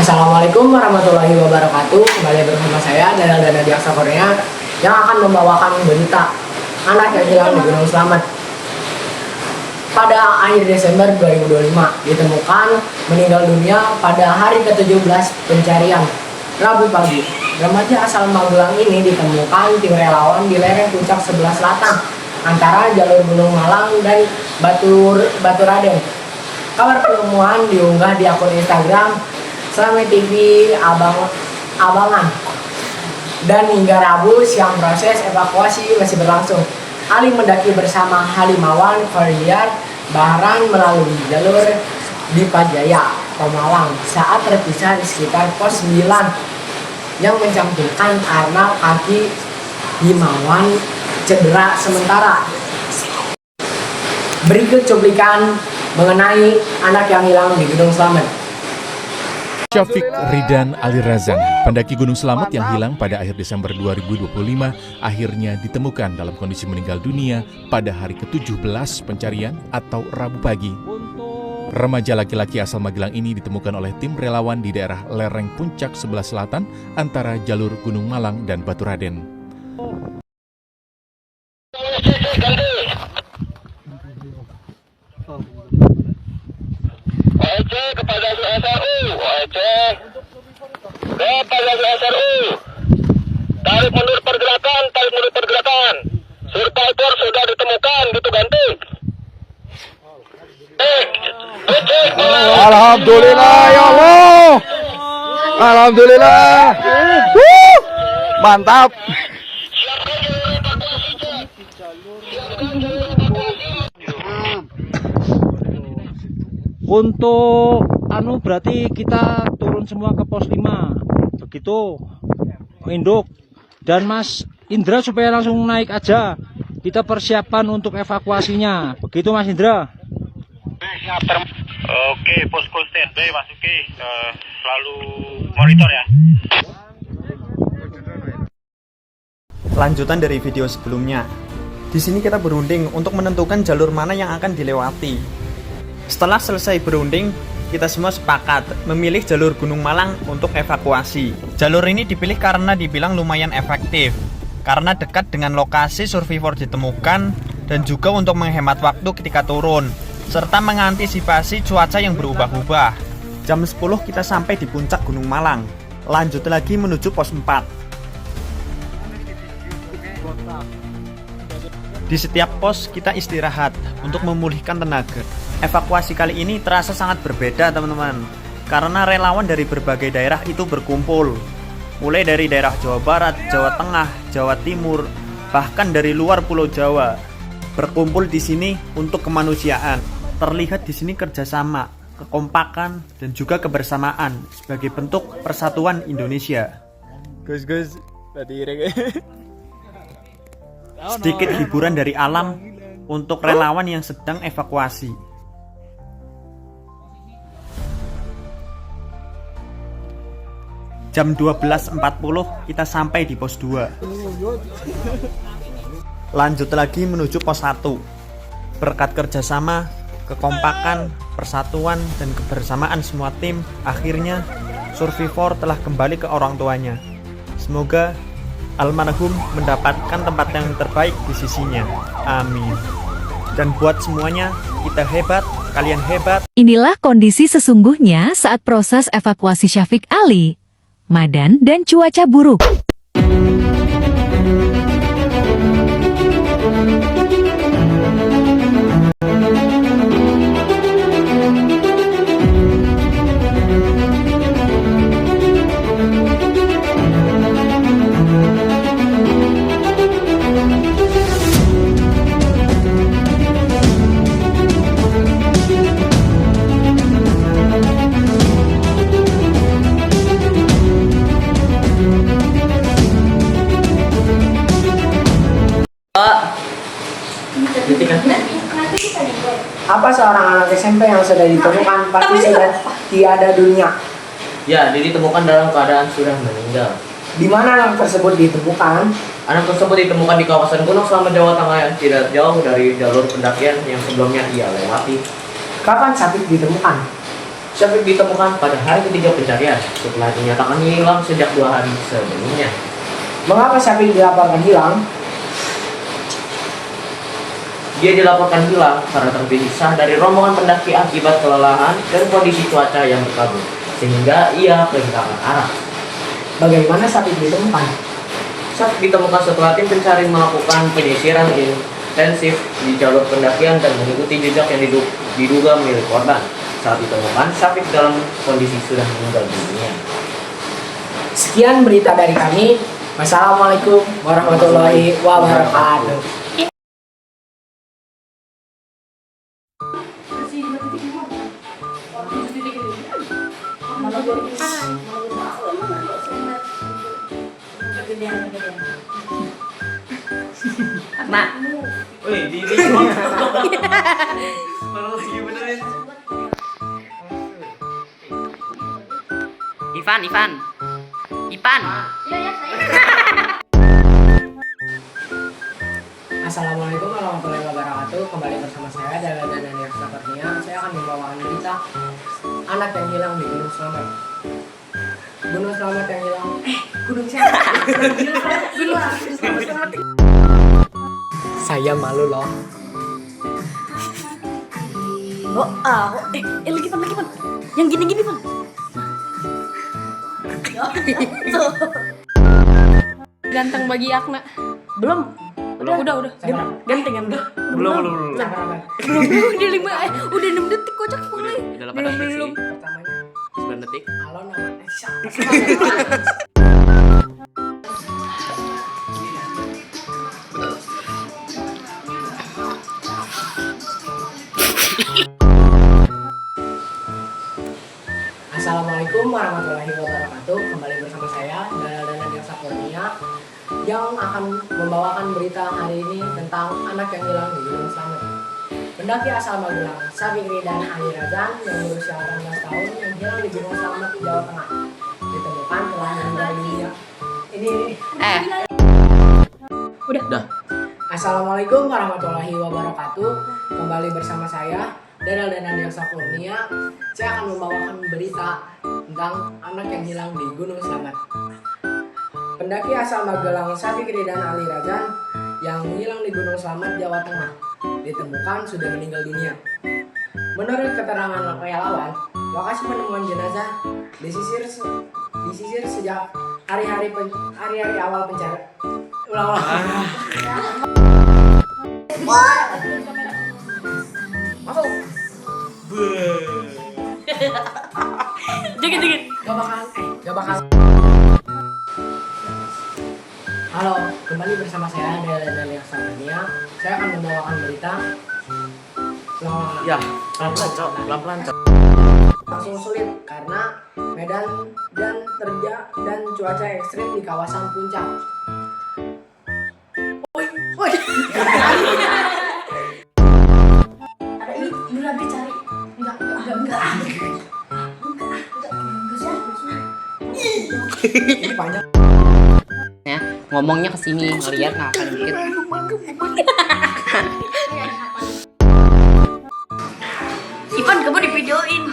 Assalamualaikum warahmatullahi wabarakatuh. Kembali bersama saya Daniel Danadiaksa Korea yang akan membawakan berita anak yang hilang di Gunung Slamet. Pada akhir Desember 2025 ditemukan meninggal dunia pada hari ke-17 pencarian, Rabu pagi. Remaja asal Magelang ini ditemukan tim relawan di lereng puncak sebelah selatan antara jalur Gunung Malang dan Baturaden. Kabar penemuan diunggah di akun Instagram Slamet TV Abangan. Dan hingga Rabu siang proses evakuasi masih berlangsung. Ali mendaki bersama Halimawan Kordiar Bahran melalui jalur Dipajaya, Pemalang saat terpisah di sekitar pos 9 yang mencantumkan karena kaki Himawan cedera sementara. Berikut cuplikan mengenai anak yang hilang di Gunung Slamet. Syafiq Ridan Ali Razan, pendaki Gunung Slamet yang hilang pada akhir Desember 2025, akhirnya ditemukan dalam kondisi meninggal dunia pada hari ke-17 pencarian atau Rabu pagi. Remaja laki-laki asal Magelang ini ditemukan oleh tim relawan di daerah lereng puncak sebelah selatan antara jalur Gunung Malang dan Baturaden. Kepada SRU, kepada SRU, tarik mundur pergerakan, survivor sudah ditemukan, gitu ganti. Alhamdulillah ya Allah, alhamdulillah, mantap. Untuk berarti kita turun semua ke pos 5. Begitu induk dan Mas Indra supaya langsung naik aja. Kita persiapan untuk evakuasinya. Begitu Mas Indra. Oke, posko standby Mas Uki, selalu monitor ya. Lanjutan dari video sebelumnya. Di sini kita berunding untuk menentukan jalur mana yang akan dilewati. Setelah selesai berunding, kita semua sepakat memilih jalur Gunung Malang untuk evakuasi. Jalur ini dipilih karena dibilang lumayan efektif, karena dekat dengan lokasi survivor ditemukan, dan juga untuk menghemat waktu ketika turun, serta mengantisipasi cuaca yang berubah-ubah. Jam 10 kita sampai di puncak Gunung Malang. Lanjut lagi menuju pos 4. Di setiap pos kita istirahat untuk memulihkan tenaga. Evakuasi kali ini terasa sangat berbeda teman-teman, karena relawan dari berbagai daerah itu berkumpul. Mulai dari daerah Jawa Barat, Jawa Tengah, Jawa Timur, bahkan dari luar Pulau Jawa. Berkumpul di sini untuk kemanusiaan. Terlihat di sini kerjasama, kekompakan, dan juga kebersamaan sebagai bentuk persatuan Indonesia. Gus, sedikit hiburan dari alam untuk relawan yang sedang evakuasi. Jam 12.40 kita sampai di pos 2. Lanjut lagi menuju pos 1. Berkat kerjasama, kekompakan, persatuan, dan kebersamaan semua tim, akhirnya survivor telah kembali ke orang tuanya. Semoga almarhum mendapatkan tempat yang terbaik di sisinya. Amin. Dan buat semuanya, kita hebat, kalian hebat. Inilah kondisi sesungguhnya saat proses evakuasi Syafiq Ali, Madan, dan cuaca buruk. Apa seorang anak SMP yang sudah ditemukan pasti sudah tiada dunia? Ya, dia ditemukan dalam keadaan sudah meninggal. Di mana anak tersebut ditemukan? Anak tersebut ditemukan di kawasan Gunung Slamet, Jawa Tengah yang tidak jauh dari jalur pendakian yang sebelumnya ia lewati. Kapan Syafiq ditemukan? Syafiq ditemukan pada hari ketiga pencarian setelah dinyatakan hilang sejak 2 hari sebelumnya. Mengapa Syafiq dilaporkan hilang? Dia dilaporkan hilang karena terpisah dari rombongan pendaki akibat kelelahan dan kondisi cuaca yang berkabut, sehingga ia kehilangan arah. Bagaimana Syafiq ditemukan? Syafiq ditemukan setelah tim pencari melakukan penyisiran intensif di jalur pendakian dan mengikuti jejak yang diduga milik korban. Saat ditemukan, Syafiq dalam kondisi sudah meninggal dunia. Sekian berita dari kami. Wassalamualaikum warahmatullahi wabarakatuh. Mak. Wih, di Baru lagi benerin. Ivan. Assalamualaikum warahmatullahi wabarakatuh. Kembali bersama saya Dala dan Daniel Sapernia. Saya akan membawakan berita anak yang hilang di Gunung Slamet. Gunung Slamet yang hilang. Gunung siapa? Gunung Slamet. Saya malu loh. Lagi pan. Yang gini pan. Ganteng bagi Akna. Belum. Udah. Ganteng. Belum. Udah 6 detik kocak mulai. Udah 18 detik. Belum. Pertamanya, 9 detik. halo namanya siapa? Assalamualaikum warahmatullahi wabarakatuh. Kembali bersama saya Dala dan Daniel Sapernia yang akan membawakan berita hari ini tentang anak yang hilang di Gunung Slamet. Pendaki asal Magelang, Syafiq Ridan Ali Razan yang berusia 18 tahun yang hilang di Gunung Slamet, Jawa Tengah, ditemukan telah meninggal dunia. Ini. Udah. Assalamualaikum warahmatullahi wabarakatuh. Kembali bersama saya Daniel dan Daniel Sapernia. Saya akan membawakan berita tentang anak yang hilang di Gunung Slamet. Pendaki asal Magelang, Syafiq Ridan Ali Razan yang hilang di Gunung Slamet, Jawa Tengah, ditemukan sudah meninggal dunia. Menurut keterangan relawan, lokasi penemuan jenazah disisir sejak hari-hari awal pencarian. Masuk. Dikit. Gak bakal. Halo, kembali bersama saya Daniel Sapernia. Saya akan membawakan berita. Ya, pelan-pelan. Langsung sulit karena medan dan terjang dan cuaca ekstrim di kawasan puncak. Woi. Ada ini beneran dicari. Enggak. Ini panjang. Ya, ngomongnya kesini ngeliat ngakal dikit. Ivan, kamu di videoin.